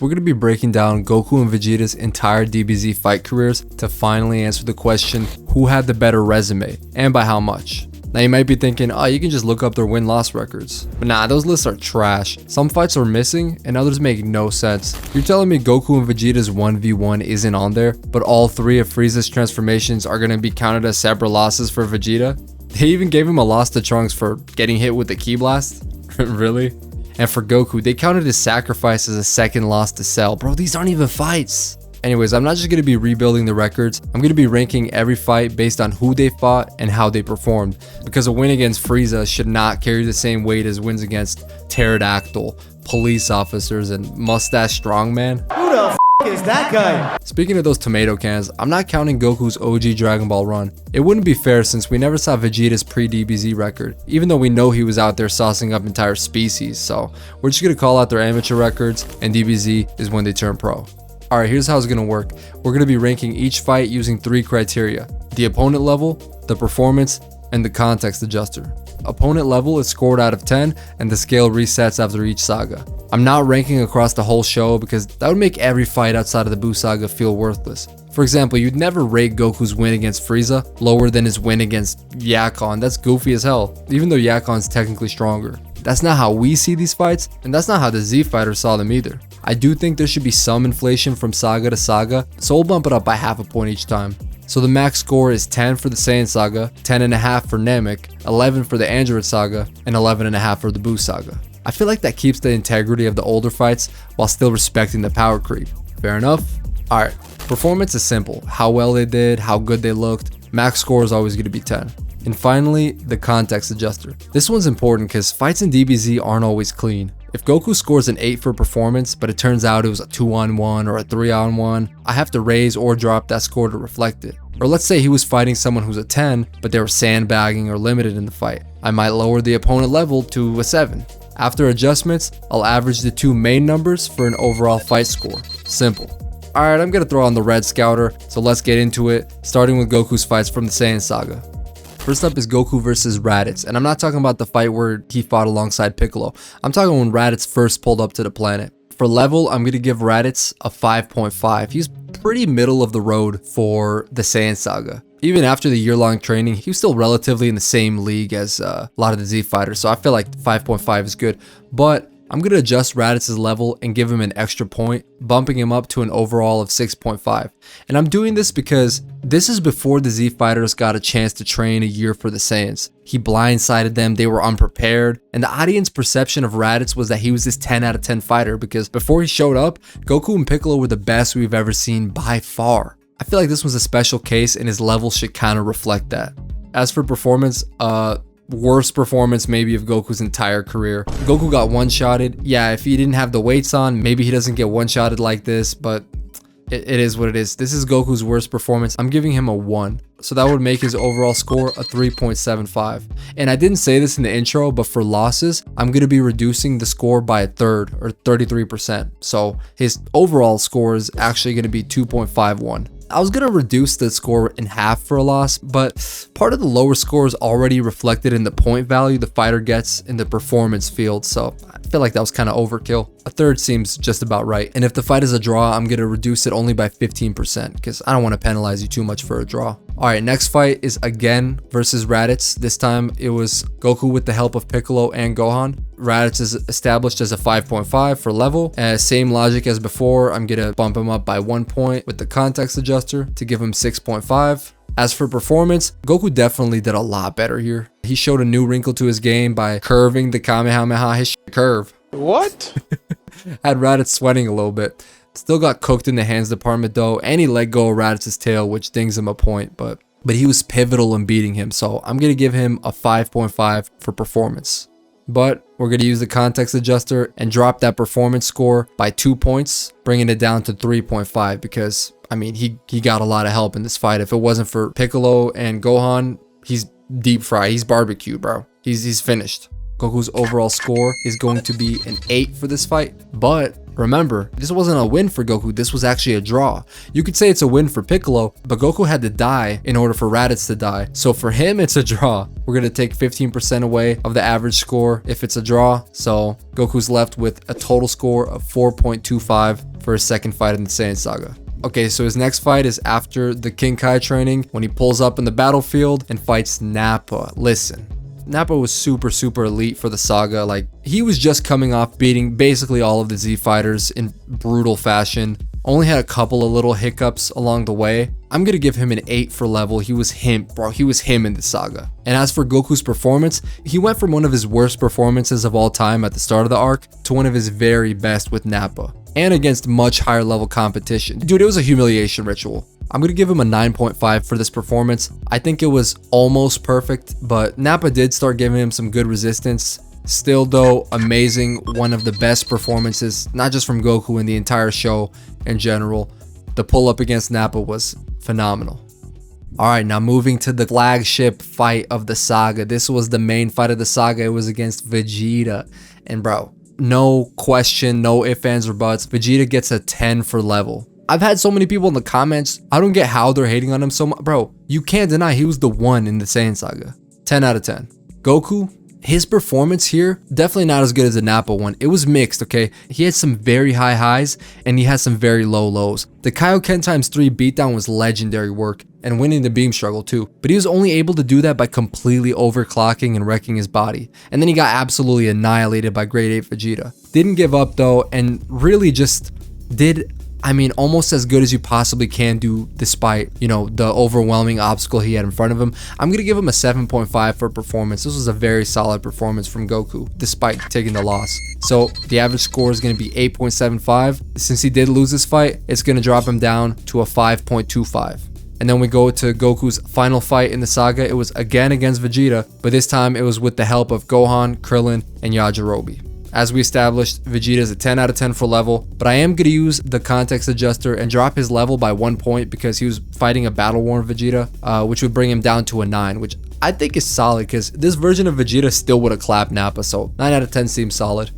We're going to be breaking down Goku and Vegeta's entire DBZ fight careers to finally answer the question, who had the better resume, and by how much? Now you might be thinking, oh, you can just look up their win-loss records. But nah, those lists are trash. Some fights are missing, and others make no sense. You're telling me Goku and Vegeta's 1v1 isn't on there, but all three of Frieza's transformations are going to be counted as separate losses for Vegeta? They even gave him a loss to Trunks for getting hit with the Ki Blast? Really? And for Goku, they counted his sacrifice as a second loss to Cell. Bro, these aren't even fights. Anyways, I'm not just going to be rebuilding the records. I'm going to be ranking every fight based on who they fought and how they performed. Because a win against Frieza should not carry the same weight as wins against Pterodactyl, police officers, and Mustache Strongman. Who the f is that guy? Speaking of those tomato cans, I'm not counting Goku's OG Dragon Ball run. It wouldn't be fair since we never saw Vegeta's pre-DBZ record, even though we know he was out there saucing up entire species. So we're just going to call out their amateur records, and DBZ is when they turn pro. Alright, here's how it's going to work. We're going to be ranking each fight using three criteria: the opponent level, the performance, and the context adjuster. Opponent level is scored out of 10, and the scale resets after each saga. I'm not ranking across the whole show because that would make every fight outside of the Buu Saga feel worthless. For example, you'd never rate Goku's win against Frieza lower than his win against Yakon. That's goofy as hell, even though Yakon's technically stronger. That's not how we see these fights, and that's not how the Z fighters saw them either. I do think there should be some inflation from saga to saga, so we'll bump it up by half a point each time. So the max score is 10 for the Saiyan Saga, 10.5 for Namek, 11 for the Android Saga, and 11.5 for the Buu Saga. I feel like that keeps the integrity of the older fights while still respecting the power creep. Fair enough? Alright, performance is simple. How well they did, how good they looked. Max score is always going to be 10. And finally, the context adjuster. This one's important because fights in DBZ aren't always clean. If Goku scores an 8 for performance, but it turns out it was a 2-on-1 or a 3-on-1, I have to raise or drop that score to reflect it. Or let's say he was fighting someone who's a 10, but they were sandbagging or limited in the fight. I might lower the opponent level to a 7. After adjustments, I'll average the two main numbers for an overall fight score. Simple. Alright, I'm gonna throw on the red scouter, so let's get into it, starting with Goku's fights from the Saiyan Saga. First up is Goku versus Raditz, and I'm not talking about the fight where he fought alongside Piccolo. I'm talking when Raditz first pulled up to the planet. For level, I'm going to give Raditz a 5.5. He's pretty middle of the road for the Saiyan Saga. Even after the year-long training, he was still relatively in the same league as a lot of the Z fighters, so I feel like 5.5 is good. But I'm going to adjust Raditz's level and give him an extra point, bumping him up to an overall of 6.5. And I'm doing this because this is before the Z fighters got a chance to train a year for the Saiyans. He blindsided them, they were unprepared, and the audience perception of Raditz was that he was this 10 out of 10 fighter because before he showed up, Goku and Piccolo were the best we've ever seen by far. I feel like this was a special case and his level should kind of reflect that. As for performance, worst performance maybe of Goku's entire career. Goku got one-shotted. Yeah, if he didn't have the weights on, maybe he doesn't get one-shotted like this, but it is what it is. This is Goku's worst performance. I'm giving him a 1. So that would make his overall score a 3.75. And I didn't say this in the intro, but for losses, I'm going to be reducing the score by a third or 33%. So his overall score is actually going to be 2.51. I was going to reduce the score in half for a loss, but part of the lower score is already reflected in the point value the fighter gets in the performance field, so I feel like that was kind of overkill. A third seems just about right, and if the fight is a draw, I'm going to reduce it only by 15% because I don't want to penalize you too much for a draw. Alright, next fight is again versus Raditz. This time it was Goku with the help of Piccolo and Gohan. Raditz is established as a 5.5 for level. Same logic as before, I'm going to bump him up by 1 point with the context adjuster to give him 6.5. As for performance, Goku definitely did a lot better here. He showed a new wrinkle to his game by curving the Kamehameha, his curve. What? Had Raditz sweating a little bit. Still got cooked in the hands department though, and he let go of Raditz's tail, which dings him a point, but he was pivotal in beating him, so I'm going to give him a 5.5 for performance. But we're going to use the context adjuster and drop that performance score by 2 points, bringing it down to 3.5 because, I mean, he got a lot of help in this fight. If it wasn't for Piccolo and Gohan, he's deep fried. He's barbecued, bro. He's finished. Goku's overall score is going to be an 8 for this fight, but Remember, this wasn't a win for Goku, this was actually a draw. You could say it's a win for Piccolo, but Goku had to die in order for Raditz to die. So for him, it's a draw. We're gonna take 15% away of the average score if it's a draw. So Goku's left with a total score of 4.25 for his second fight in the Saiyan Saga. Okay, so his next fight is after the King Kai training when he pulls up in the battlefield and fights Nappa. Listen, Nappa was super elite for the saga. Like, he was just coming off beating basically all of the Z fighters in brutal fashion. Only had a couple of little hiccups along the way. I'm gonna give him an 8 for level. He was him, bro. He was him in the saga. And as for Goku's performance, he went from one of his worst performances of all time at the start of the arc to one of his very best with Nappa, and against much higher level competition. Dude, it was a humiliation ritual. I'm gonna give him a 9.5 for this performance. I think it was almost perfect, but Nappa did start giving him some good resistance. Still though, amazing, one of the best performances, not just from Goku in the entire show in general. The pull up against Nappa was phenomenal. Alright, now moving to the flagship fight of the saga. This was the main fight of the saga. It was against Vegeta. And bro, no question, no ifs, ands, or buts, Vegeta gets a 10 for level. I've had so many people in the comments, I don't get how they're hating on him so much. Bro, you can't deny he was the one in the Saiyan Saga. 10 out of 10. Goku, his performance here, definitely not as good as the Nappa one. It was mixed, okay? He had some very high highs and he had some very low lows. The Kaioken x3 beatdown was legendary work, and winning the beam struggle too. But he was only able to do that by completely overclocking and wrecking his body. And then he got absolutely annihilated by grade 8 Vegeta. Didn't give up though, and really just did, I mean, almost as good as you possibly can do despite, you know, the overwhelming obstacle he had in front of him. I'm going to give him a 7.5 for performance. This was a very solid performance from Goku, despite taking the loss. So the average score is going to be 8.75. Since he did lose this fight, it's going to drop him down to a 5.25. And then we go to Goku's final fight in the saga. It was again against Vegeta, but this time it was with the help of Gohan, Krillin, and Yajirobe. As we established, Vegeta is a 10 out of 10 for level, but I am going to use the context adjuster and drop his level by 1 point because he was fighting a battle-worn Vegeta, which would bring him down to a 9, which I think is solid because this version of Vegeta still would have clapped Nappa, so 9 out of 10 seems solid.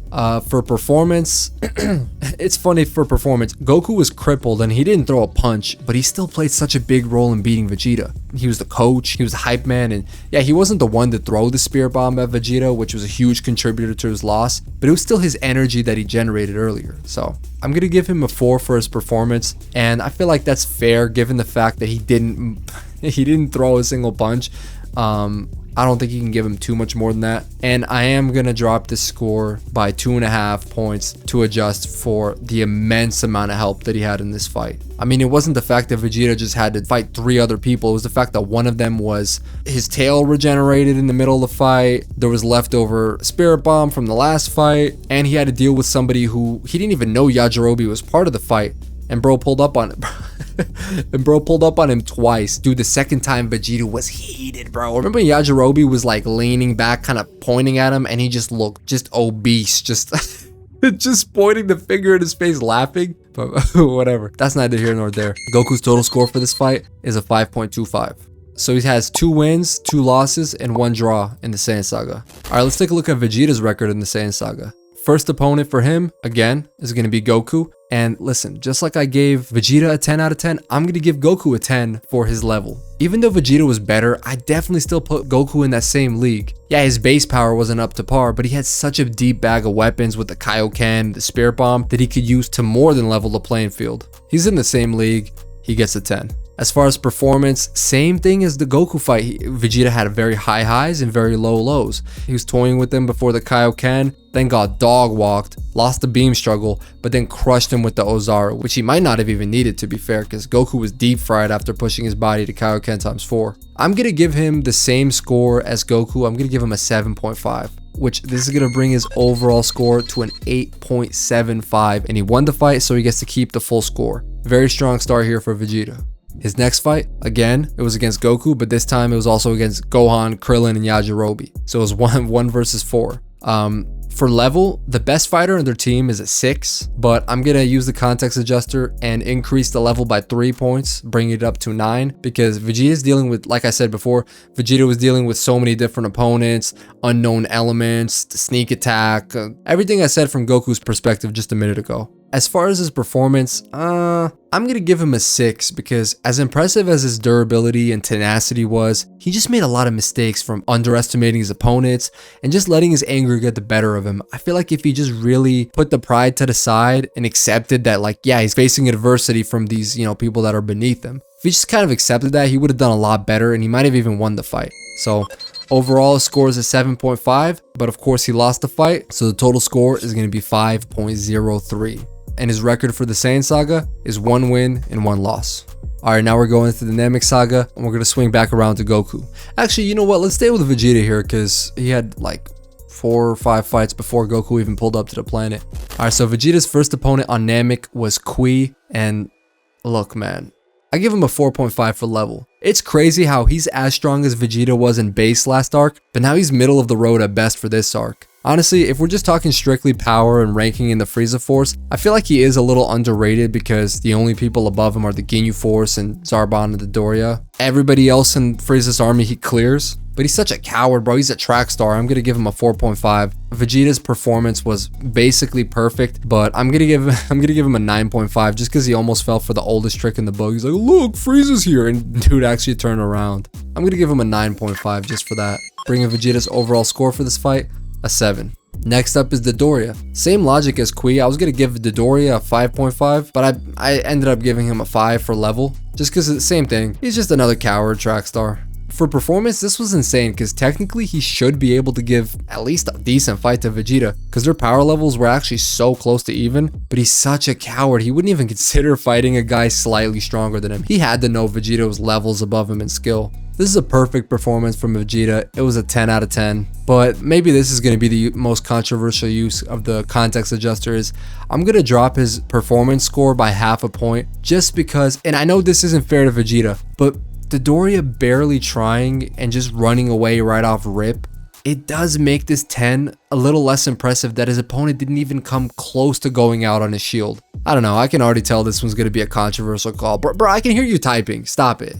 For performance, it's funny for performance. Goku was crippled and he didn't throw a punch, but he still played such a big role in beating Vegeta. He was the coach, he was the hype man, and yeah, he wasn't the one to throw the spirit bomb at Vegeta, which was a huge contributor to his loss, but it was still his energy that he generated earlier. So I'm gonna give him a 4 for his performance, and I feel like that's fair given the fact that he didn't throw a single punch. I don't think you can give him too much more than that. And I am going to drop this score by 2.5 points to adjust for the immense amount of help that he had in this fight. I mean, it wasn't the fact that Vegeta just had to fight 3 other people. It was the fact that one of them was his tail regenerated in the middle of the fight. There was leftover spirit bomb from the last fight. And he had to deal with somebody who he didn't even know Yajirobe was part of the fight. And bro pulled up on it. And bro pulled up on him twice. Dude, the second time Vegeta was heated, bro. Remember Yajirobe was like leaning back, kind of pointing at him, and he just looked just obese, just just pointing the finger in his face, laughing. But whatever. That's neither here nor there. Goku's total score for this fight is a 5.25. So he has 2 wins, 2 losses, and 1 draw in the Saiyan Saga. Alright, let's take a look at Vegeta's record in the Saiyan Saga. First opponent for him, again, is going to be Goku. And listen, just like I gave Vegeta a 10 out of 10, I'm going to give Goku a 10 for his level. Even though Vegeta was better, I definitely still put Goku in that same league. Yeah, his base power wasn't up to par, but he had such a deep bag of weapons with the Kaioken, the Spirit Bomb, that he could use to more than level the playing field. He's in the same league, he gets a 10. As far as performance, same thing as the Goku fight. Vegeta had very high highs and very low lows. He was toying with them before the Kaioken, then got dog walked, lost the beam struggle, but then crushed him with the Ozaru, which he might not have even needed, to be fair, because Goku was deep fried after pushing his body to Kaioken times 4. I'm going to give him the same score as Goku. I'm going to give him a 7.5. which this is going to bring his overall score to an 8.75, and he won the fight, so he gets to keep the full score. Very strong start here for Vegeta. His next fight, again, it was against Goku, but this time it was also against Gohan, Krillin, and Yajirobe. So it was 1 versus 4. For level, the best fighter in their team is at 6, but I'm going to use the context adjuster and increase the level by 3 points, bring it up to 9, because Vegeta is dealing with, like I said before, Vegeta was dealing with so many different opponents, unknown elements, the sneak attack, everything I said from Goku's perspective just a minute ago. As far as his performance, I'm gonna give him a 6 because as impressive as his durability and tenacity was, he just made a lot of mistakes from underestimating his opponents and just letting his anger get the better of him. I feel like if he just really put the pride to the side and accepted that, like, yeah, he's facing adversity from these, people that are beneath him. If he just kind of accepted that, he would have done a lot better and he might have even won the fight. So overall, his score is a 7.5, but of course he lost the fight, so the total score is going to be 5.03. And his record for the Saiyan Saga is 1 win and 1 loss. Alright, now we're going into the Namek Saga, and we're going to swing back around to Goku. Actually, you know what? Let's stay with Vegeta here, because he had like 4 or 5 fights before Goku even pulled up to the planet. Alright, so Vegeta's first opponent on Namek was Kui, and look, man, I give him a 4.5 for level. It's crazy how he's as strong as Vegeta was in base last arc, but now he's middle of the road at best for this arc. Honestly, if we're just talking strictly power and ranking in the Frieza Force, I feel like he is a little underrated because the only people above him are the Ginyu Force and Zarbon and the Doria. Everybody else in Frieza's army he clears, but he's such a coward, bro. He's a track star. I'm gonna give him a 4.5. Vegeta's performance was basically perfect, but I'm gonna give him a 9.5 just because he almost fell for the oldest trick in the book. He's like, look, Frieza's here, and dude actually turned around. I'm gonna give him a 9.5 just for that. Bringing Vegeta's overall score for this fight, a 7. Next up is Dodoria. Same logic as Kui. I was gonna give Dodoria a 5.5, but I ended up giving him a 5 for level, just because it's the same thing. He's just another coward track star. For performance, this was insane because technically he should be able to give at least a decent fight to Vegeta because their power levels were actually so close to even, but he's such a coward. He wouldn't even consider fighting a guy slightly stronger than him. He had to know Vegeta was levels above him in skill. This is a perfect performance from Vegeta. It was a 10 out of 10, but maybe this is going to be the most controversial use of the context adjuster is I'm going to drop his performance score by half a point just because, and I know this isn't fair to Vegeta, but Dodoria barely trying and just running away right off rip, it does make this 10 a little less impressive that his opponent didn't even come close to going out on his shield. I don't know, I can already tell this one's going to be a controversial call. Bro, I can hear you typing. Stop it.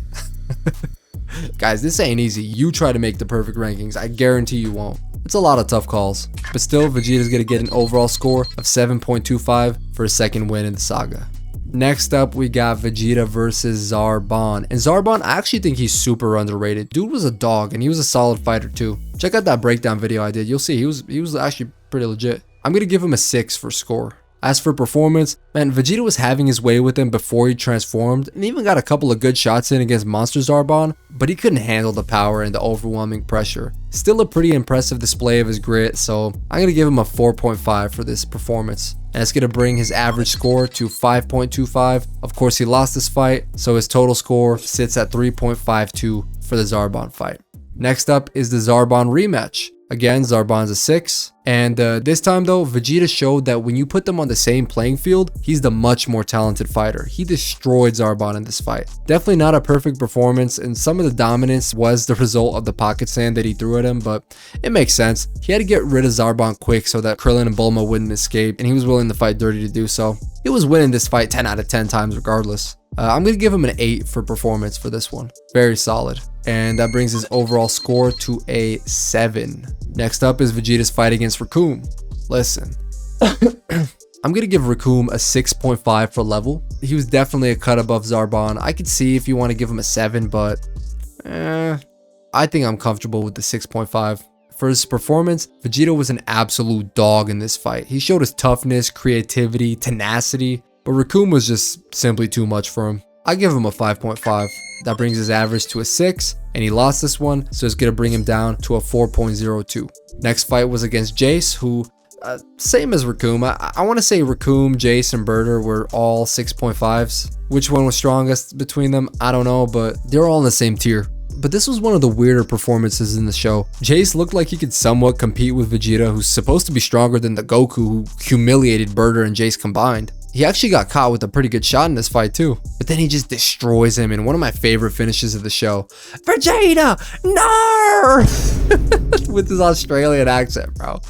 Guys, this ain't easy. You try to make the perfect rankings. I guarantee you won't. It's a lot of tough calls. But still, Vegeta's going to get an overall score of 7.25 for a second win in the saga. Next up, we got Vegeta versus Zarbon. And Zarbon, I actually think he's super underrated. Dude was a dog, and he was a solid fighter too. Check out that breakdown video I did. You'll see he was actually pretty legit. I'm going to give him a 6 for score. As for performance, man, Vegeta was having his way with him before he transformed and even got a couple of good shots in against Monster Zarbon, but he couldn't handle the power and the overwhelming pressure. Still a pretty impressive display of his grit, so I'm going to give him a 4.5 for this performance. And it's going to bring his average score to 5.25. Of course, he lost this fight, so his total score sits at 3.52 for the Zarbon fight. Next up is the Zarbon rematch. Again, Zarbon's a 6. And this time though, Vegeta showed that when you put them on the same playing field, he's the much more talented fighter. He destroyed Zarbon in this fight. Definitely not a perfect performance, and some of the dominance was the result of the pocket sand that he threw at him, but it makes sense. He had to get rid of Zarbon quick so that Krillin and Bulma wouldn't escape, and he was willing to fight dirty to do so. He was winning this fight 10 out of 10 times regardless. I'm going to give him an 8 for performance for this one. Very solid. And that brings his overall score to a 7. Next up is Vegeta's fight against Recoome. Listen, I'm going to give Recoome a 6.5 for level. He was definitely a cut above Zarbon. I could see if you want to give him a 7, but I think I'm comfortable with the 6.5. For his performance, Vegeta was an absolute dog in this fight. He showed his toughness, creativity, tenacity, but Recoome was just simply too much for him. I give him a 5.5. That brings his average to a 6, and he lost this one, so it's going to bring him down to a 4.02. Next fight was against Jace, who, same as Recoome. I want to say Recoome, Jace, and Birder were all 6.5s. Which one was strongest between them? I don't know, but they're all in the same tier. But this was one of the weirder performances in the show. Jace looked like he could somewhat compete with Vegeta, who's supposed to be stronger than the Goku who humiliated Birder and Jace combined. He actually got caught with a pretty good shot in this fight too, but then he just destroys him in one of my favorite finishes of the show. Vegeta, no! With his Australian accent, bro.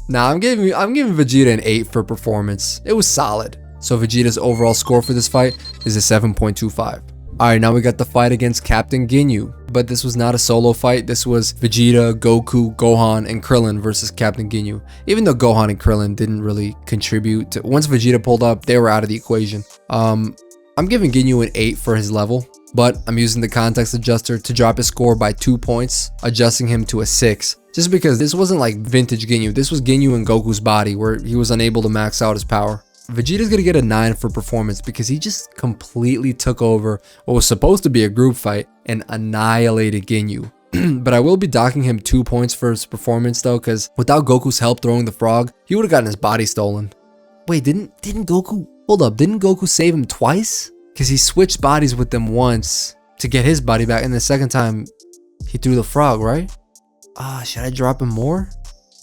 Nah, I'm giving Vegeta an 8 for performance. It was solid. So Vegeta's overall score for this fight is a 7.25. Alright, now we got the fight against Captain Ginyu. But this was not a solo fight. This was Vegeta, Goku, Gohan, and Krillin versus Captain Ginyu. Even though Gohan and Krillin didn't really contribute once Vegeta pulled up, they were out of the equation. I'm giving Ginyu an 8 for his level, but I'm using the context adjuster to drop his score by 2 points, adjusting him to a 6. Just because this wasn't like vintage Ginyu. This was Ginyu in Goku's body where he was unable to max out his power. Vegeta's gonna get a 9 for performance because he just completely took over what was supposed to be a group fight and annihilated Ginyu. But I will be docking him 2 points for his performance though, because without Goku's help throwing the frog, he would have gotten his body stolen. Wait, didn't Goku, hold up, didn't Goku save him twice? Because he switched bodies with them once to get his body back, and the second time he threw the frog, right? Should I drop him more?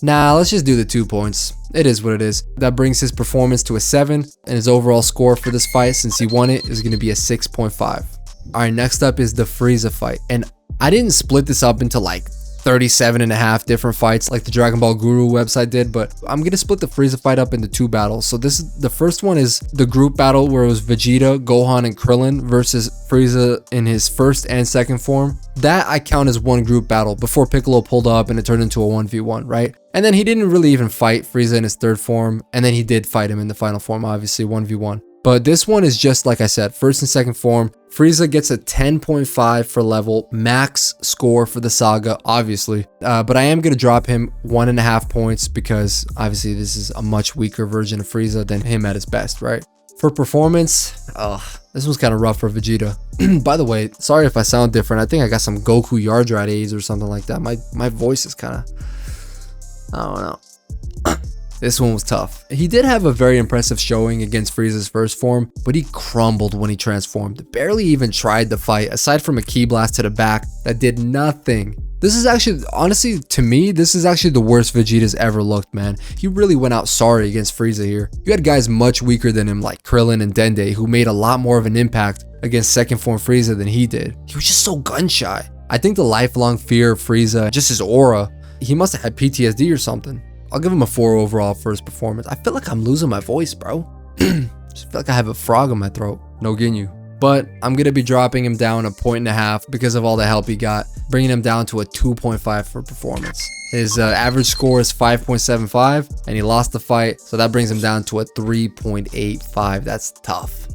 Nah, let's just do the 2 points. It is what it is. That brings his performance to a 7, and his overall score for this fight, since he won it, is going to be a 6.5. Alright, next up is the Frieza fight. And I didn't split this up into like 37.5 different fights like the Dragon Ball Guru website did, but I'm gonna split the Frieza fight up into 2 battles. So this is the first one, is the group battle where it was Vegeta, Gohan, and Krillin versus Frieza in his first and second form. That I count as one group battle before Piccolo pulled up and it turned into a 1v1, right? And then he didn't really even fight Frieza in his third form, and then he did fight him in the final form, obviously 1v1. But this one is just like I said, first and second form. Frieza gets a 10.5 for level, max score for the saga, obviously. But I am going to drop him 1.5 points because obviously this is a much weaker version of Frieza than him at his best, right? For performance, this was kind of rough for Vegeta. By the way, sorry if I sound different. I think I got some Goku yard rat AIDS or something like that. My voice is kind of, I don't know. This one was tough. He did have a very impressive showing against Frieza's first form, but he crumbled when he transformed. Barely even tried to fight, aside from a ki blast to the back that did nothing. This is actually, honestly, to me, this is actually the worst Vegeta's ever looked, man. He really went out sorry against Frieza here. You had guys much weaker than him like Krillin and Dende who made a lot more of an impact against second form Frieza than he did. He was just so gun shy. I think the lifelong fear of Frieza, just his aura, he must have had PTSD or something. I'll give him a 4 overall for his performance. I feel like I'm losing my voice, bro. Just feel like I have a frog in my throat. No Ginyu. But I'm going to be dropping him down a 1.5 because of all the help he got, bringing him down to a 2.5 for performance. His average score is 5.75, and he lost the fight, so that brings him down to a 3.85. That's tough.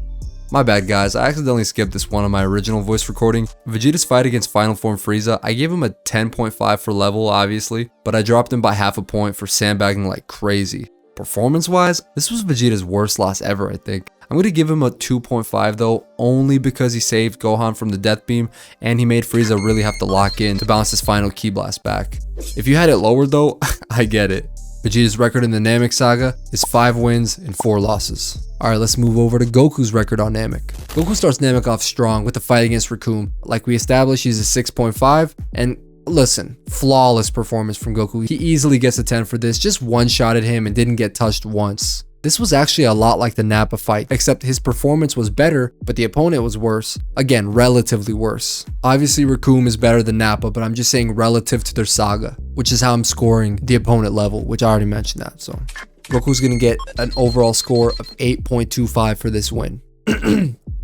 My bad, guys. I accidentally skipped this one on my original voice recording. Vegeta's fight against Final Form Frieza, I gave him a 10.5 for level, obviously, but I dropped him by half a point for sandbagging like crazy. Performance-wise, this was Vegeta's worst loss ever, I think. I'm going to give him a 2.5 though, only because he saved Gohan from the death beam, and he made Frieza really have to lock in to bounce his final ki blast back. If you had it lower though, I get it. Vegeta's record in the Namek saga is 5 wins and 4 losses. Alright, let's move over to Goku's record on Namek. Goku starts Namek off strong with the fight against Recoome. Like we established, he's a 6.5, and listen, flawless performance from Goku. He easily gets a 10 for this, just one-shotted him and didn't get touched once. This was actually a lot like the Nappa fight, except his performance was better, but the opponent was worse. Again, relatively worse. Obviously, Recoome is better than Nappa, but I'm just saying relative to their saga, which is how I'm scoring the opponent level, which I already mentioned that. So Goku's gonna get an overall score of 8.25 for this win.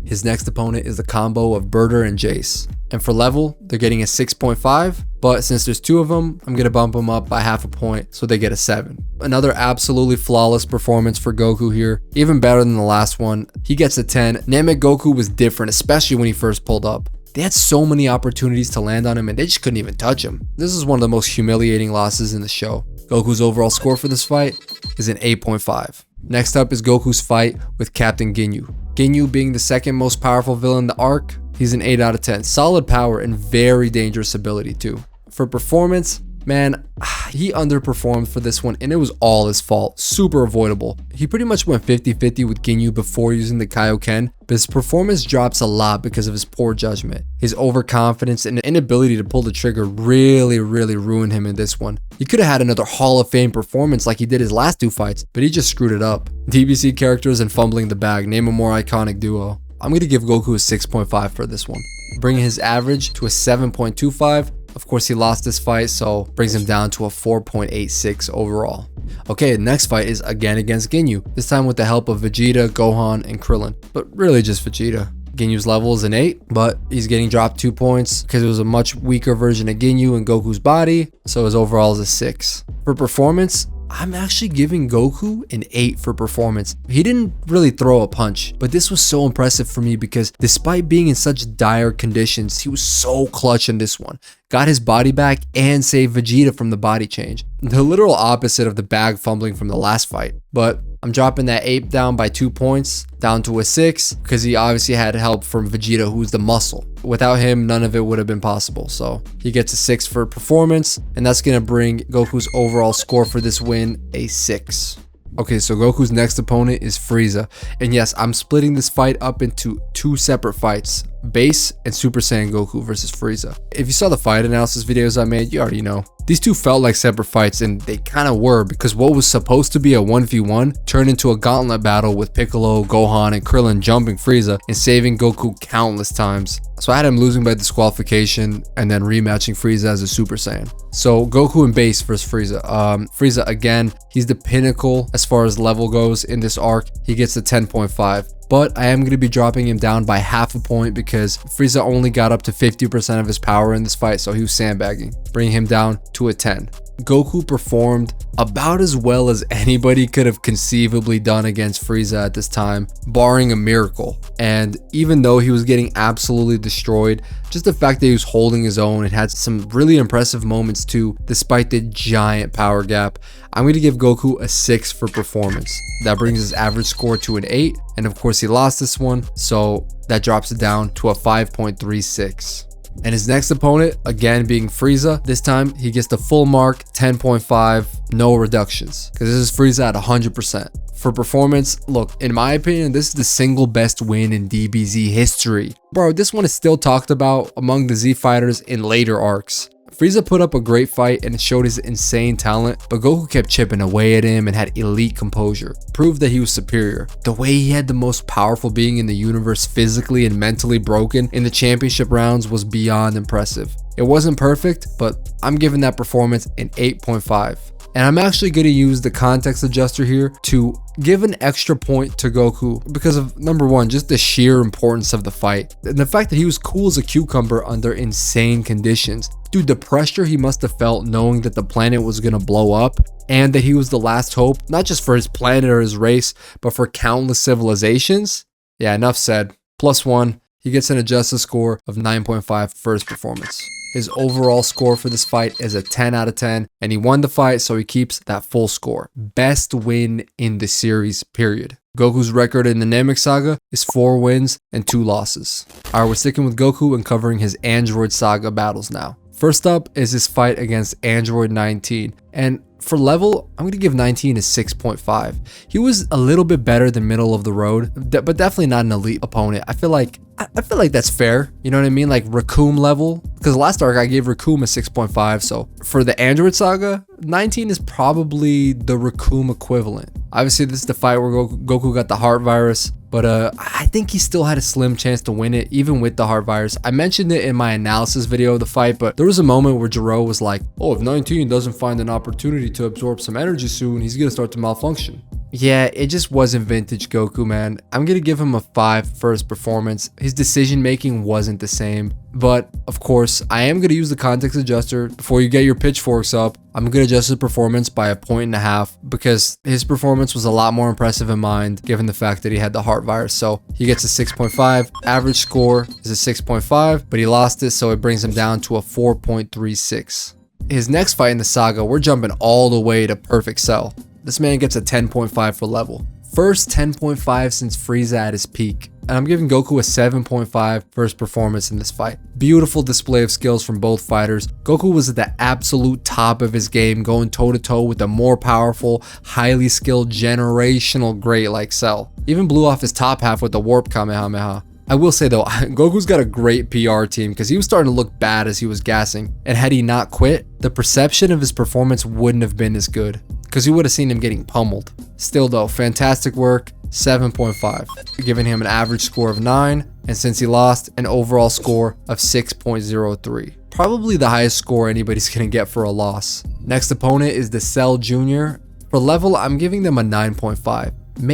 His next opponent is the combo of Birder and Jace. And for level, they're getting a 6.5, but since there's 2 of them, I'm gonna bump them up by half a point, so they get a 7. Another absolutely flawless performance for Goku here, even better than the last one. He gets a 10. Namek Goku was different, especially when he first pulled up. They had so many opportunities to land on him and they just couldn't even touch him. This is one of the most humiliating losses in the show. Goku's overall score for this fight is an 8.5. Next up is Goku's fight with Captain Ginyu. Ginyu being the second most powerful villain in the arc, he's an 8 out of 10. Solid power and very dangerous ability too. For performance, man, he underperformed for this one and it was all his fault. Super avoidable. He pretty much went 50-50 with Ginyu before using the Kaioken, but his performance drops a lot because of his poor judgment. His overconfidence and inability to pull the trigger really ruined him in this one. He could have had another Hall of Fame performance like he did his last 2 fights, but he just screwed it up. DBZ characters and fumbling the bag, name a more iconic duo. I'm going to give Goku a 6.5 for this one, bringing his average to a 7.25. Of course, he lost this fight, so brings him down to a 4.86 overall. Okay, the next fight is again against Ginyu, this time with the help of Vegeta, Gohan, and Krillin, but really just Vegeta. Ginyu's level is an 8, but he's getting dropped 2 points because it was a much weaker version of Ginyu in Goku's body, so his overall is a 6. For performance, I'm actually giving Goku an 8 for performance. He didn't really throw a punch, but this was so impressive for me because despite being in such dire conditions, he was so clutch in this one. Got his body back and saved Vegeta from the body change. The literal opposite of the bag fumbling from the last fight. But I'm dropping that 8 down by 2 points, down to a 6, because he obviously had help from Vegeta, who's the muscle. Without him, none of it would have been possible. So he gets a 6 for performance, and that's going to bring Goku's overall score for this win a 6. Okay, so Goku's next opponent is Frieza. And yes, I'm splitting this fight up into 2 separate fights. Base and Super Saiyan Goku versus Frieza. If you saw the fight analysis videos I made, you already know. These two felt like separate fights, and they kind of were, because what was supposed to be a 1v1 turned into a gauntlet battle with Piccolo, Gohan, and Krillin jumping Frieza and saving Goku countless times. So I had him losing by disqualification and then rematching Frieza as a Super Saiyan. So Goku and Base versus Frieza. Frieza, again, he's the pinnacle as far as level goes in this arc. He gets a 10.5. But I am going to be dropping him down by half a point because Frieza only got up to 50% of his power in this fight, so he was sandbagging, bringing him down to a 10. Goku performed about as well as anybody could have conceivably done against Frieza at this time, barring a miracle. And even though he was getting absolutely destroyed, just the fact that he was holding his own and had some really impressive moments too, despite the giant power gap, I'm going to give Goku a 6 for performance. That brings his average score to an 8, and of course he lost this one, so that drops it down to a 5.36. And his next opponent, again being Frieza, this time he gets the full mark, 10.5, no reductions, because this is Frieza at 100%. For performance, look, in my opinion, this is the single best win in DBZ history. Bro, this one is still talked about among the Z fighters in later arcs. Frieza put up a great fight and showed his insane talent, but Goku kept chipping away at him and had elite composure, proved that he was superior. The way he had the most powerful being in the universe physically and mentally broken in the championship rounds was beyond impressive. It wasn't perfect, but I'm giving that performance an 8.5. And I'm actually going to use the context adjuster here to give an extra point to Goku because of, number one, just the sheer importance of the fight. And the fact that he was cool as a cucumber under insane conditions. Dude, the pressure he must have felt knowing that the planet was going to blow up and that he was the last hope, not just for his planet or his race, but for countless civilizations. Yeah, enough said. +1, he gets an adjusted score of 9.5 for his performance. His overall score for this fight is a 10 out of 10, and he won the fight, so he keeps that full score. Best win in the series, period. Goku's record in the Namek Saga is 4 wins and 2 losses. Alright, we're sticking with Goku and covering his Android Saga battles now. First up is his fight against Android 19, and for level, I'm going to give 19 a 6.5. He was a little bit better than middle of the road, but definitely not an elite opponent. I feel like that's fair. You know what I mean? Like Raccoon level. Because last arc I gave Raccoon a 6.5. So for the Android Saga, 19 is probably the Raccoon equivalent. Obviously, this is the fight where Goku got the heart virus. But I think he still had a slim chance to win it, even with the heart virus. I mentioned it in my analysis video of the fight, but there was a moment where Jiro was like, oh, if 19 doesn't find an opportunity to absorb some energy soon, he's gonna start to malfunction. Yeah, it just wasn't vintage Goku, man. I'm gonna give him a 5 for his performance. His decision making wasn't the same. But of course, I am gonna use the context adjuster. Before you get your pitchforks up, I'm gonna adjust his performance by a 1.5 because his performance was a lot more impressive in mind given the fact that he had the heart virus. So he gets a 6.5. Average score is a 6.5, but he lost it, so it brings him down to a 4.36. His next fight in the saga, we're jumping all the way to Perfect Cell. This man gets a 10.5 for level. First 10.5 since Frieza at his peak. And I'm giving Goku a 7.5 for his performance in this fight. Beautiful display of skills from both fighters. Goku was at the absolute top of his game, going toe to toe with a more powerful, highly skilled, generational great like Cell. Even blew off his top half with the Warp Kamehameha. I will say though, Goku's got a great PR team because he was starting to look bad as he was gassing. And had he not quit, the perception of his performance wouldn't have been as good because you would have seen him getting pummeled. Still though, fantastic work, 7.5, giving him an average score of 9, and since he lost, an overall score of 6.03. Probably the highest score anybody's gonna get for a loss. Next opponent is the Cell Jr. For level, I'm giving them a 9.5.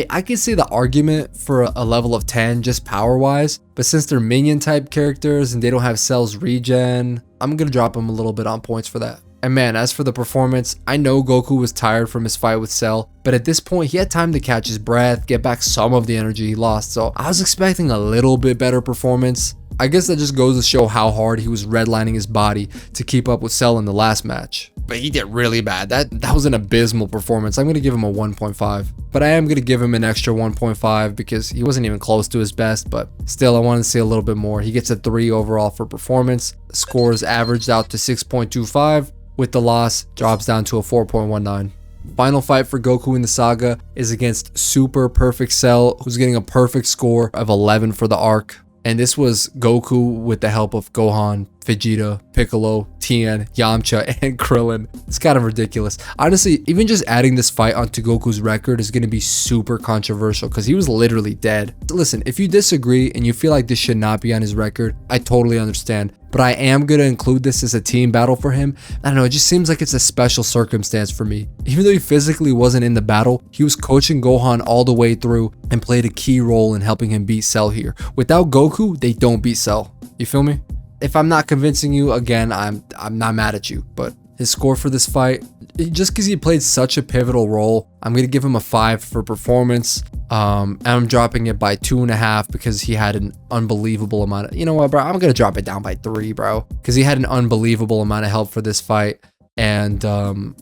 I could see the argument for a level of 10 just power wise, but since they're minion type characters and they don't have Cell's regen, I'm gonna drop them a little bit on points for that. And man, as for the performance, I know Goku was tired from his fight with Cell, but at this point he had time to catch his breath, get back some of the energy he lost, so I was expecting a little bit better performance. I guess that just goes to show how hard he was redlining his body to keep up with Cell in the last match. But he did really bad. That was an abysmal performance. I'm going to give him a 1.5. But I am going to give him an extra 1.5 because he wasn't even close to his best. But still, I wanted to see a little bit more. He gets a 3 overall for performance. Scores averaged out to 6.25. With the loss, drops down to a 4.19. Final fight for Goku in the saga is against Super Perfect Cell, who's getting a perfect score of 11 for the arc. And this was Goku with the help of Gohan, Vegeta, Piccolo, Tien, Yamcha, and Krillin. It's kind of ridiculous. Honestly, even just adding this fight onto Goku's record is going to be super controversial because he was literally dead. Listen, if you disagree and you feel like this should not be on his record, I totally understand. But I am going to include this as a team battle for him. I don't know, it just seems like it's a special circumstance for me. Even though he physically wasn't in the battle, he was coaching Gohan all the way through and played a key role in helping him beat Cell here. Without Goku, they don't beat Cell. You feel me? If I'm not convincing you, again, I'm not mad at you. But his score for this fight, just because he played such a pivotal role, I'm going to give him a 5 for performance. And I'm dropping it by 2.5 because he had an unbelievable amount of, you know what, bro, I'm gonna drop it down by 3, bro, because he had an unbelievable amount of help for this fight. And not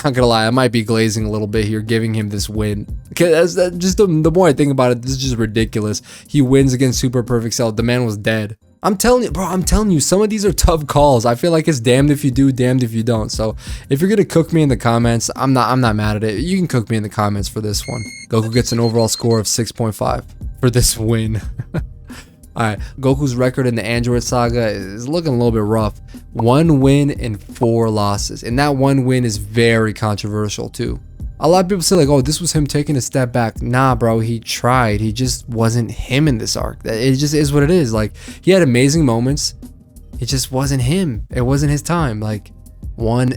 gonna lie, I might be glazing a little bit here giving him this win, because just the more I think about it, this is just ridiculous. He wins against Super Perfect Cell. The man was dead. I'm telling you, bro, I'm telling you, some of these are tough calls. I feel like it's damned if you do, damned if you don't. So if you're gonna cook me in the comments, I'm not mad at it. You can cook me in the comments for this one. Goku gets an overall score of 6.5 for this win. Alright, Goku's record in the Android Saga is looking a little bit rough. 1 win and 4 losses. And that 1 win is very controversial too. A lot of people say like, oh, this was him taking a step back. Nah, bro, he tried. He just wasn't him in this arc. It just is what it is. Like, he had amazing moments. It just wasn't him. It wasn't his time. Like, 1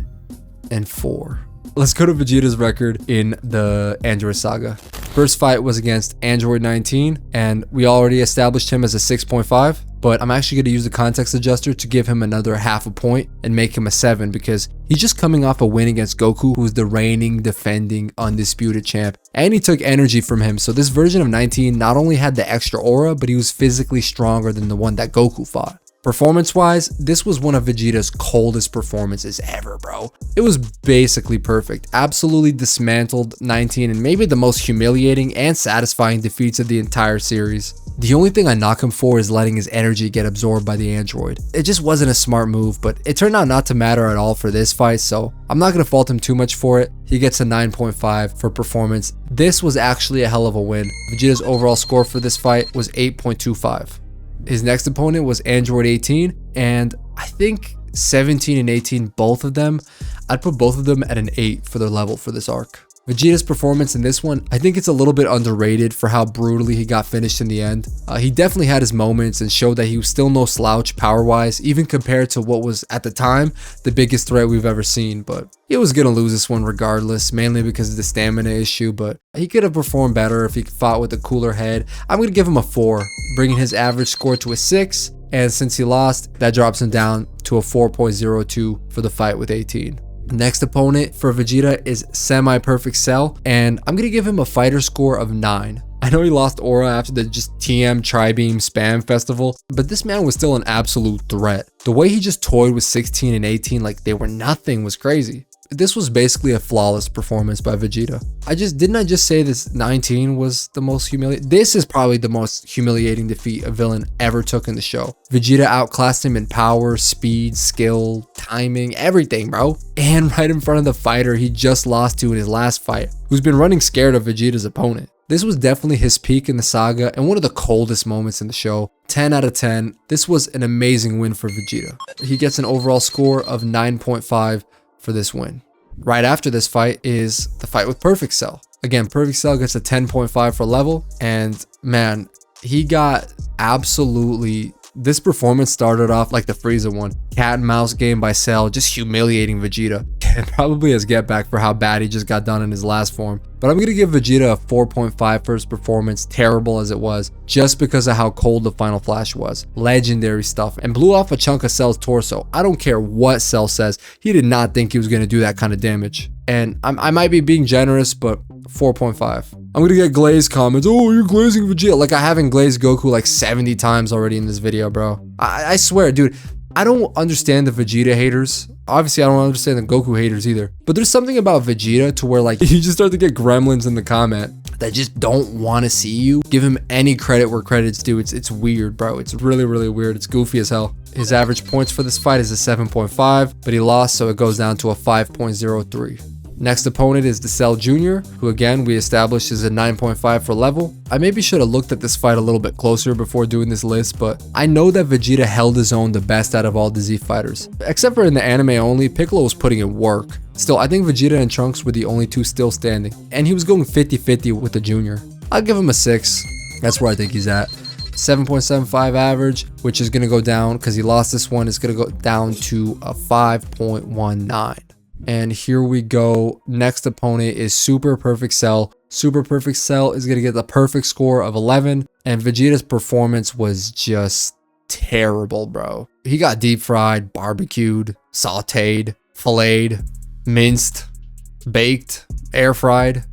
and 4. Let's go to Vegeta's record in the Android Saga. First fight was against Android 19, and we already established him as a 6.5. But I'm actually going to use the context adjuster to give him another half a point and make him a 7 because he's just coming off a win against Goku, who's the reigning, defending, undisputed champ. And he took energy from him, so this version of 19 not only had the extra aura, but he was physically stronger than the one that Goku fought. Performance-wise, this was one of Vegeta's coldest performances ever, bro. It was basically perfect. Absolutely dismantled 19 and maybe the most humiliating and satisfying defeats of the entire series. The only thing I knock him for is letting his energy get absorbed by the android. It just wasn't a smart move, but it turned out not to matter at all for this fight, so I'm not going to fault him too much for it. He gets a 9.5 for performance. This was actually a hell of a win. Vegeta's overall score for this fight was 8.25. His next opponent was Android 18, and I think 17 and 18, both of them, I'd put both of them at an 8 for their level for this arc. Vegeta's performance in this one, I think it's a little bit underrated for how brutally he got finished in the end. He definitely had his moments and showed that he was still no slouch power-wise, even compared to what was, at the time, the biggest threat we've ever seen. But he was going to lose this one regardless, mainly because of the stamina issue, but he could have performed better if he fought with a cooler head. I'm going to give him a 4, bringing his average score to a 6, and since he lost, that drops him down to a 4.02 for the fight with 18. Next opponent for Vegeta is Semi-Perfect Cell, and I'm going to give him a fighter score of 9. I know he lost aura after the just TM Tri-Beam Spam Festival, but this man was still an absolute threat. The way he just toyed with 16 and 18 like they were nothing was crazy. This was basically a flawless performance by Vegeta. Didn't I just say this 19 was the most humiliating? This is probably the most humiliating defeat a villain ever took in the show. Vegeta outclassed him in power, speed, skill, timing, everything, bro. And right in front of the fighter he just lost to in his last fight, who's been running scared of Vegeta's opponent. This was definitely his peak in the saga and one of the coldest moments in the show. 10 out of 10. This was an amazing win for Vegeta. He gets an overall score of 9.5 for this win. Right after this fight is the fight with Perfect Cell. Again, Perfect Cell gets a 10.5 for level, and man, he got absolutely... This performance started off like the Frieza one. Cat and mouse game by Cell, just humiliating Vegeta. and probably as get back for how bad he just got done in his last form. But I'm gonna give Vegeta a 4.5 for his performance, terrible as it was, just because of how cold the final flash was. Legendary stuff, and blew off a chunk of Cell's torso. I don't care what Cell says, he did not think he was gonna do that kind of damage. And I might be being generous, but 4.5. I'm gonna get glazed comments. Oh, you're glazing Vegeta. Like, I haven't glazed Goku like 70 times already in this video, bro. I swear, dude, I don't understand the Vegeta haters. Obviously, I don't understand the Goku haters either. But there's something about Vegeta to where, like, you just start to get gremlins in the comment that just don't want to see you give him any credit where credit's due. It's weird, bro. It's really, really weird. It's goofy as hell. His average points for this fight is a 7.5, but he lost, so it goes down to a 5.03. Next opponent is the Cell Jr., who again we established is a 9.5 for level. I maybe should have looked at this fight a little bit closer before doing this list, but I know that Vegeta held his own the best out of all the Z fighters. Except for in the anime only, Piccolo was putting in work. Still, I think Vegeta and Trunks were the only two still standing, and he was going 50-50 with the Junior. I'll give him a 6. That's where I think he's at. 7.75 average, which is going to go down because he lost this one. It's going to go down to a 5.19. And here we go. Next opponent is Super Perfect Cell. Super Perfect Cell is going to get the perfect score of 11. And Vegeta's performance was just terrible, bro. He got deep fried, barbecued, sauteed, filleted, minced, baked, air fried,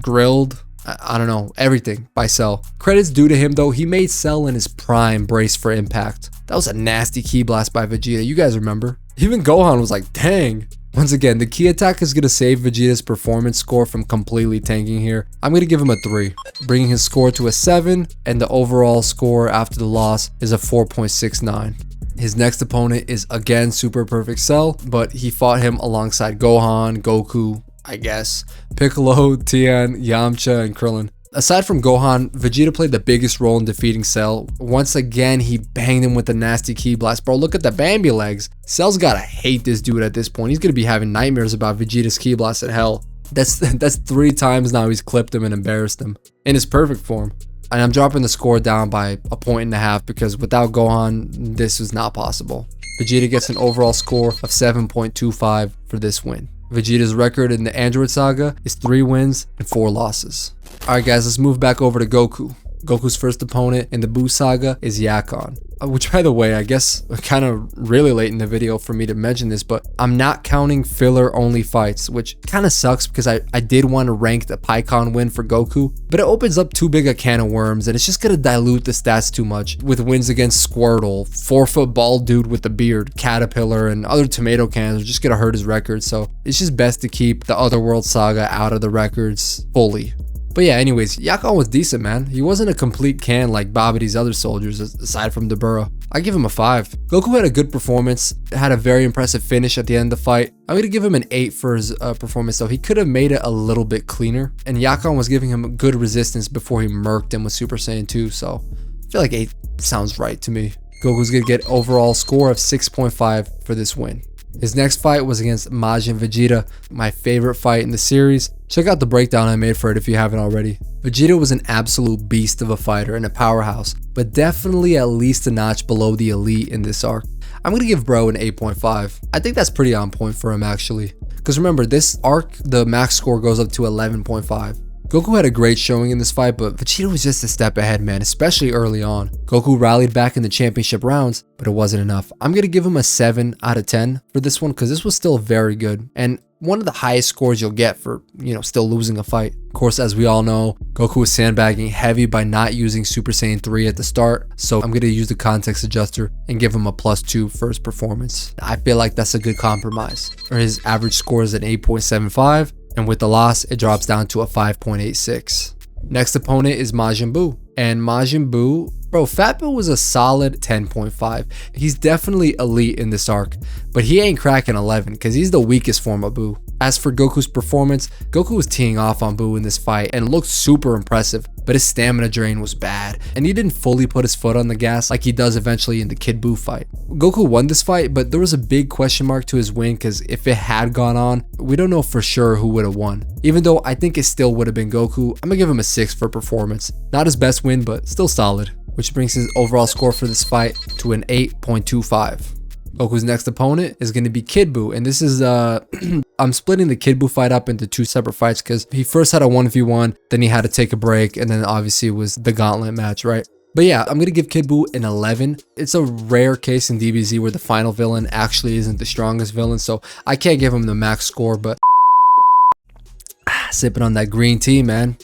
grilled. I don't know, everything by Cell. Credits due to him though, he made Cell in his prime brace for impact. That was a nasty ki blast by Vegeta, you guys remember? Even Gohan was like, dang. Once again, the ki attack is going to save Vegeta's performance score from completely tanking here. I'm going to give him a 3, bringing his score to a 7, and the overall score after the loss is a 4.69. His next opponent is again Super Perfect Cell, but he fought him alongside Gohan, Goku, I guess, Piccolo, Tien, Yamcha, and Krillin. Aside from Gohan, Vegeta played the biggest role in defeating Cell. Once again, he banged him with a nasty ki blast. Bro, look at the Bambi legs. Cell's gotta hate this dude at this point. He's gonna be having nightmares about Vegeta's ki blast in hell. That's 3 times now he's clipped him and embarrassed him in his perfect form. And I'm dropping the score down by a 1.5 because without Gohan, this is not possible. Vegeta gets an overall score of 7.25 for this win. Vegeta's record in the Android Saga is 3 wins and 4 losses. Alright guys, let's move back over to Goku. Goku's first opponent in the Buu Saga is Yakon. Which, by the way, I guess kind of really late in the video for me to mention this, but I'm not counting filler only fights, which kind of sucks because I did want to rank the PyCon win for Goku, but it opens up too big a can of worms and it's just going to dilute the stats too much with wins against Squirtle, 4-foot bald dude with a beard, Caterpillar, and other tomato cans are just going to hurt his record, so it's just best to keep the Otherworld Saga out of the records fully. But yeah, anyways, Yakon was decent, man. He wasn't a complete can like Babidi's other soldiers, aside from Dabura. I give him a 5. Goku had a good performance, had a very impressive finish at the end of the fight. I'm going to give him an 8 for his performance, though. He could have made it a little bit cleaner. And Yakon was giving him good resistance before he murked him with Super Saiyan 2, so I feel like 8 sounds right to me. Goku's going to get overall score of 6.5 for this win. His next fight was against Majin Vegeta, my favorite fight in the series. Check out the breakdown I made for it if you haven't already. Vegeta was an absolute beast of a fighter and a powerhouse, but definitely at least a notch below the elite in this arc. I'm going to give bro an 8.5. I think that's pretty on point for him actually. Because remember, this arc, the max score goes up to 11.5. Goku had a great showing in this fight, but Vegeta was just a step ahead, man, especially early on. Goku rallied back in the championship rounds, but it wasn't enough. I'm going to give him a 7 out of 10 for this one because this was still very good and one of the highest scores you'll get for, still losing a fight. Of course, as we all know, Goku was sandbagging heavy by not using Super Saiyan 3 at the start, so I'm going to use the context adjuster and give him a +2 for his performance. I feel like that's a good compromise. His average score is an 8.75. And with the loss, it drops down to a 5.86. Next opponent is Majin Buu. And Majin Buu, bro, Fat Buu was a solid 10.5. He's definitely elite in this arc, but he ain't cracking 11 because he's the weakest form of Buu. As for Goku's performance, Goku was teeing off on Buu in this fight and looked super impressive, but his stamina drain was bad, and he didn't fully put his foot on the gas like he does eventually in the Kid Buu fight. Goku won this fight, but there was a big question mark to his win because if it had gone on, we don't know for sure who would have won. Even though I think it still would have been Goku, I'm gonna give him a 6 for performance. Not his best win, but still solid, which brings his overall score for this fight to an 8.25. Goku's next opponent is going to be Kid Buu, and this is I'm splitting the Kid Buu fight up into 2 separate fights because he first had a 1v1, then he had to take a break, and then obviously it was the gauntlet match, right? But yeah, I'm going to give Kid Buu an 11. It's a rare case in DBZ where the final villain actually isn't the strongest villain, so I can't give him the max score, but sipping on that green tea, man.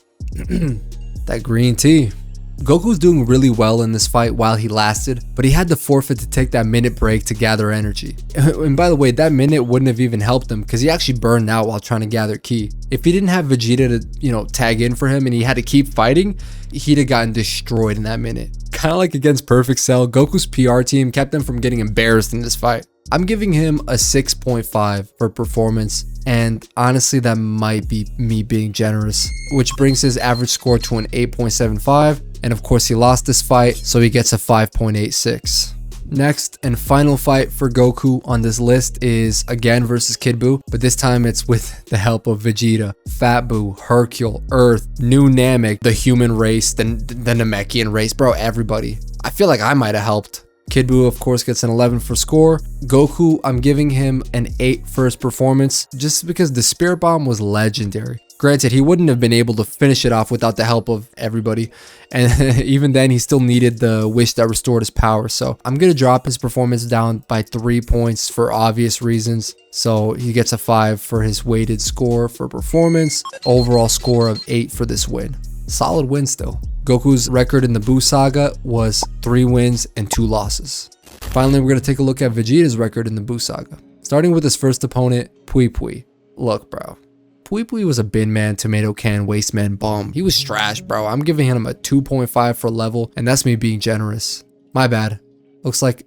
That green tea. Goku's doing really well in this fight while he lasted, but he had to forfeit to take that minute break to gather energy. And by the way, that minute wouldn't have even helped him because he actually burned out while trying to gather ki. If he didn't have Vegeta to, tag in for him and he had to keep fighting, he'd have gotten destroyed in that minute. Kind of like against Perfect Cell, Goku's PR team kept him from getting embarrassed in this fight. I'm giving him a 6.5 for performance, and honestly that might be me being generous, which brings his average score to an 8.75, and of course he lost this fight, so he gets a 5.86. Next and final fight for Goku on this list is again versus Kid Buu, but this time it's with the help of Vegeta, Fat Buu, Hercule, Earth, New Namek, the human race, the Namekian race, bro, everybody. I feel like I might have helped. Kid Buu, of course, gets an 11 for score. Goku, I'm giving him an 8 for his performance, just because the Spirit Bomb was legendary. Granted, he wouldn't have been able to finish it off without the help of everybody, and even then, he still needed the wish that restored his power, so I'm going to drop his performance down by 3 points for obvious reasons. So he gets a 5 for his weighted score for performance, overall score of 8 for this win. Solid win still. Goku's record in the Buu Saga was 3 wins and 2 losses. Finally, we're going to take a look at Vegeta's record in the Buu Saga. Starting with his first opponent, Pui Pui. Look, bro. Pui Pui was a bin man, tomato can, waste man bum. He was trash, bro. I'm giving him a 2.5 for level, and that's me being generous. My bad. Looks like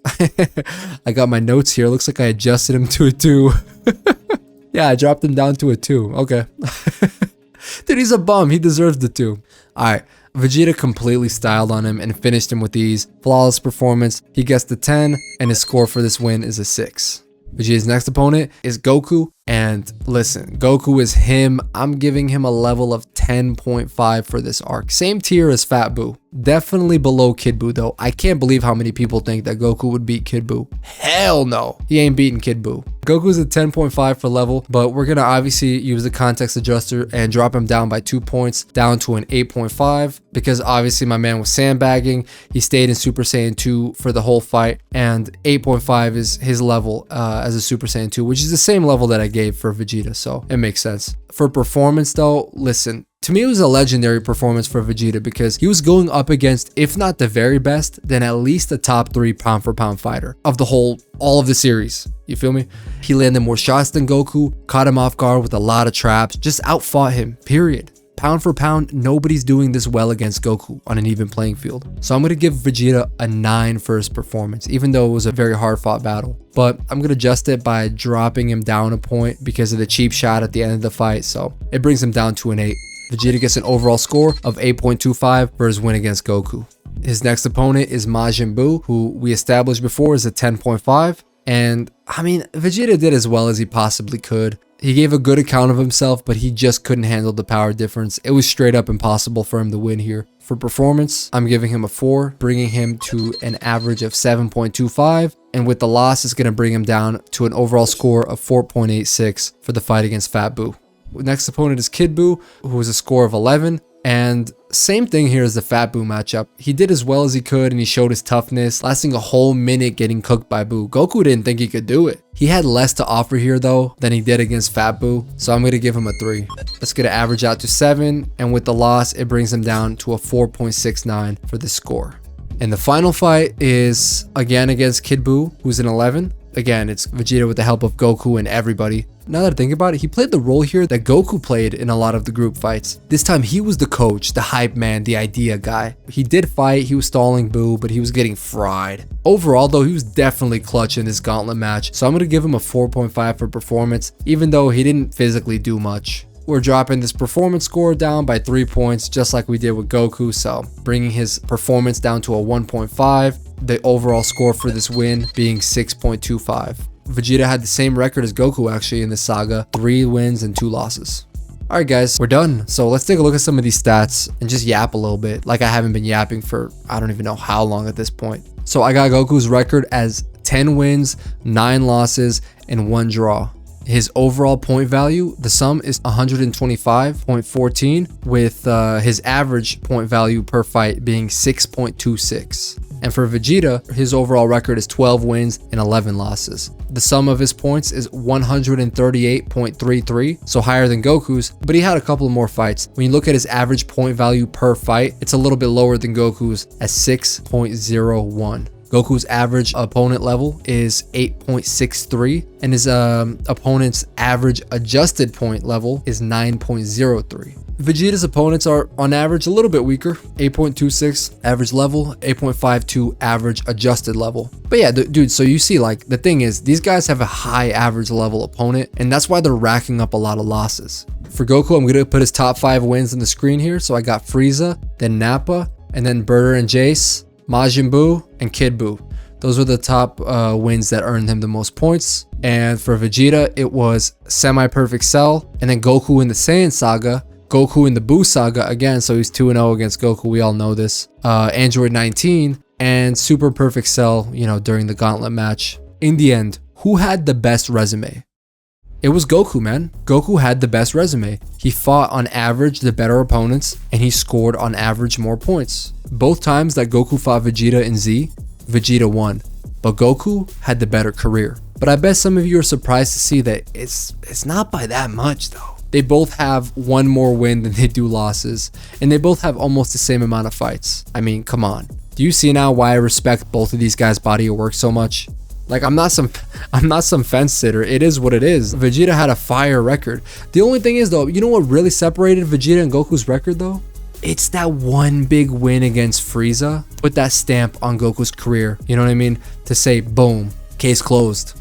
I got my notes here. Looks like I adjusted him to a 2. Yeah, I dropped him down to a 2. Okay. Dude, he's a bum. He deserves the 2. Alright. Vegeta completely styled on him and finished him with ease. Flawless performance. He gets the 10, and his score for this win is a 6. Vegeta's next opponent is Goku, and listen, Goku is him. I'm giving him a level of 10.5 for this arc. Same tier as Fat Buu. Definitely below Kid Buu though. I can't believe how many people think that Goku would beat Kid Buu. Hell no. He ain't beating Kid Buu. Goku's at 10.5 for level, but we're gonna obviously use the context adjuster and drop him down by 2 points, down to an 8.5, because obviously my man was sandbagging. He stayed in Super Saiyan 2 for the whole fight, and 8.5 is his level as a Super Saiyan 2, which is the same level that I gave for Vegeta, so it makes sense. For performance though, listen, to me, it was a legendary performance for Vegeta because he was going up against, if not the very best, then at least the top 3 pound for pound fighter of all of the series. You feel me? He landed more shots than Goku, caught him off guard with a lot of traps, just outfought him, period. Pound for pound, nobody's doing this well against Goku on an even playing field. So I'm going to give Vegeta a 9 for his performance, even though it was a very hard fought battle. But I'm going to adjust it by dropping him down a point because of the cheap shot at the end of the fight. So it brings him down to an 8. Vegeta gets an overall score of 8.25 for his win against Goku. His next opponent is Majin Buu, who we established before is a 10.5. And I mean, Vegeta did as well as he possibly could. He gave a good account of himself, but he just couldn't handle the power difference. It was straight up impossible for him to win here. For performance, I'm giving him a 4, bringing him to an average of 7.25. And with the loss, it's going to bring him down to an overall score of 4.86 for the fight against Fat Buu. Next opponent is Kid Buu, who has a score of 11. And same thing here as the Fat Buu matchup. He did as well as he could and he showed his toughness, lasting a whole minute getting cooked by Buu. Goku didn't think he could do it. He had less to offer here though than he did against Fat Buu, so I'm going to give him a 3. Let's get an average out to 7, and with the loss, it brings him down to a 4.69 for the score. And the final fight is again against Kid Buu, who's an 11. Again, it's Vegeta with the help of Goku and everybody. Now that I think about it, he played the role here that Goku played in a lot of the group fights. This time he was the coach, the hype man, the idea guy. He did fight, he was stalling Buu, but he was getting fried. Overall though, he was definitely clutch in this gauntlet match, so I'm going to give him a 4.5 for performance, even though he didn't physically do much. We're dropping this performance score down by 3 points, just like we did with Goku, so bringing his performance down to a 1.5. The overall score for this win being 6.25. Vegeta had the same record as Goku actually in this saga, 3 wins and 2 losses. Alright guys, we're done. So let's take a look at some of these stats and just yap a little bit, like I haven't been yapping for I don't even know how long at this point. So I got Goku's record as 10 wins, 9 losses, and 1 draw. His overall point value, the sum is 125.14, with his average point value per fight being 6.26. And for Vegeta, his overall record is 12 wins and 11 losses. The sum of his points is 138.33, so higher than Goku's, but he had a couple more fights. When you look at his average point value per fight, it's a little bit lower than Goku's at 6.01. Goku's average opponent level is 8.63, and his opponent's average adjusted point level is 9.03. Vegeta's opponents are on average a little bit weaker, 8.26 average level, 8.52 average adjusted level. But yeah, dude, so you see, like, the thing is, these guys have a high average level opponent, and that's why they're racking up a lot of losses. For Goku, I'm gonna put his top 5 wins on the screen here. So I got Frieza, then Nappa, and then Burter and Jace, Majin Buu, and Kid Buu. Those were the top wins that earned him the most points. And for Vegeta, it was Semi-Perfect Cell, and then Goku in the Saiyan Saga, Goku in the Buu Saga again, so he's 2-0 against Goku, we all know this. Android 19, and Super Perfect Cell, you know, during the Gauntlet match. In the end, who had the best resume? It was Goku, man. Goku had the best resume. He fought on average the better opponents, and he scored on average more points. Both times that Goku fought Vegeta in Z, Vegeta won, but Goku had the better career. But I bet some of you are surprised to see that it's not by that much though. They both have one more win than they do losses, and they both have almost the same amount of fights. I mean, come on. Do you see now why I respect both of these guys' body of work so much? Like, I'm not some fence sitter. It is what it is. Vegeta had a fire record. The only thing is though, you know what really separated Vegeta and Goku's record though? It's that one big win against Frieza. Put that stamp on Goku's career. You know what I mean? To say, boom, case closed.